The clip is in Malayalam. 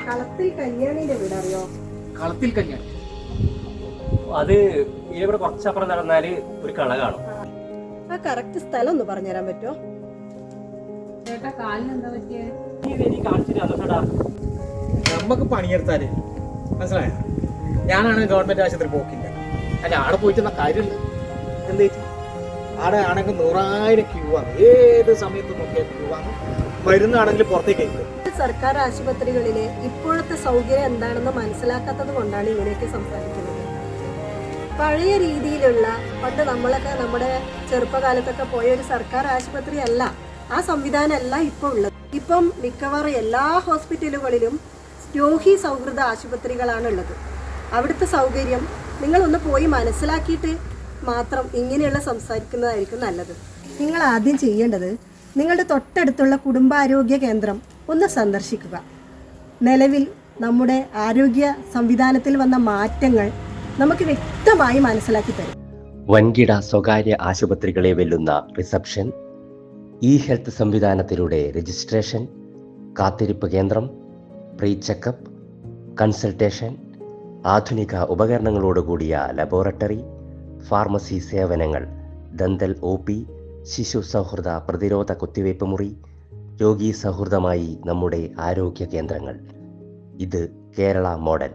കളത്തിൽ കല്യാണി അത് ഇവിടെ കുറച്ചപ്പുറം നടന്നാല് ഒരു കള കാണും. ആ കറക്റ്റ് സ്ഥലം ഒന്ന് പറഞ്ഞുതരാൻ പറ്റുമോ? ചേട്ടാ കാലിന് എന്താ പറ്റിയേ? നമുക്ക് പണിയെടുത്താല് മനസ്സിലായ, ഞാനാണ് ഗവൺമെന്റ് ആശുപത്രി പോക്കില്ല. അല്ല, ആടെ പോയിട്ട് കാര്യമില്ല. എന്താ ആടെ ആണെങ്കിൽ 100,000 ക്യൂ ആണ്, ഏത് സമയത്ത് നോക്കിയാൽ ക്യൂ ആണ്. മരുന്നാണെങ്കിൽ പുറത്തേക്ക് അയക്കും. സർക്കാർ ആശുപത്രികളിലെ ഇപ്പോഴത്തെ സൗകര്യം എന്താണെന്ന് മനസ്സിലാക്കാത്തത് കൊണ്ടാണ് ഇങ്ങനെയൊക്കെ സംസാരിക്കുന്നത്. പഴയ രീതിയിലുള്ള പണ്ട് നമ്മളൊക്കെ നമ്മുടെ ചെറുപ്പകാലത്തൊക്കെ പോയ ഒരു സർക്കാർ ആശുപത്രി അല്ല, ആ സംവിധാനം അല്ല ഇപ്പോൾ ഉള്ളത്. ഇപ്പം മിക്കവാറും എല്ലാ ഹോസ്പിറ്റലുകളിലും രോഗി സൗഹൃദ ആശുപത്രികളാണ് ഉള്ളത്. അവിടുത്തെ സൗകര്യം നിങ്ങളൊന്ന് പോയി മനസ്സിലാക്കിയിട്ട് മാത്രം ഇങ്ങനെയുള്ള സംസാരിക്കുന്നതായിരിക്കും നല്ലത്. നിങ്ങൾ ആദ്യം ചെയ്യേണ്ടത് നിങ്ങളുടെ തൊട്ടടുത്തുള്ള കുടുംബാരോഗ്യ കേന്ദ്രം ഒന്ന് സന്ദർശിക്കുക. നിലവിൽ നമ്മുടെ ആരോഗ്യ സംവിധാനത്തിൽ വന്ന മാറ്റങ്ങൾ നമുക്ക് വ്യക്തമായി മനസ്സിലാക്കി തരും. വൻകിട സ്വകാര്യ ആശുപത്രികളെ വെല്ലുന്ന റിസപ്ഷൻ, ഇ ഹെൽത്ത് സംവിധാനത്തിലൂടെ രജിസ്ട്രേഷൻ, കാത്തിരിപ്പ് കേന്ദ്രം, പ്രീ ചെക്കപ്പ്, കൺസൾട്ടേഷൻ, ആധുനിക ഉപകരണങ്ങളോടുകൂടിയ ലബോറട്ടറി, ഫാർമസി സേവനങ്ങൾ, ദന്തൽ OP, ശിശു സൗഹൃദ പ്രതിരോധ കുത്തിവയ്പ് മുറി, രോഗീ സൗഹൃദമായി നമ്മുടെ ആരോഗ്യ കേന്ദ്രങ്ങൾ. ഇത് കേരള മോഡൽ.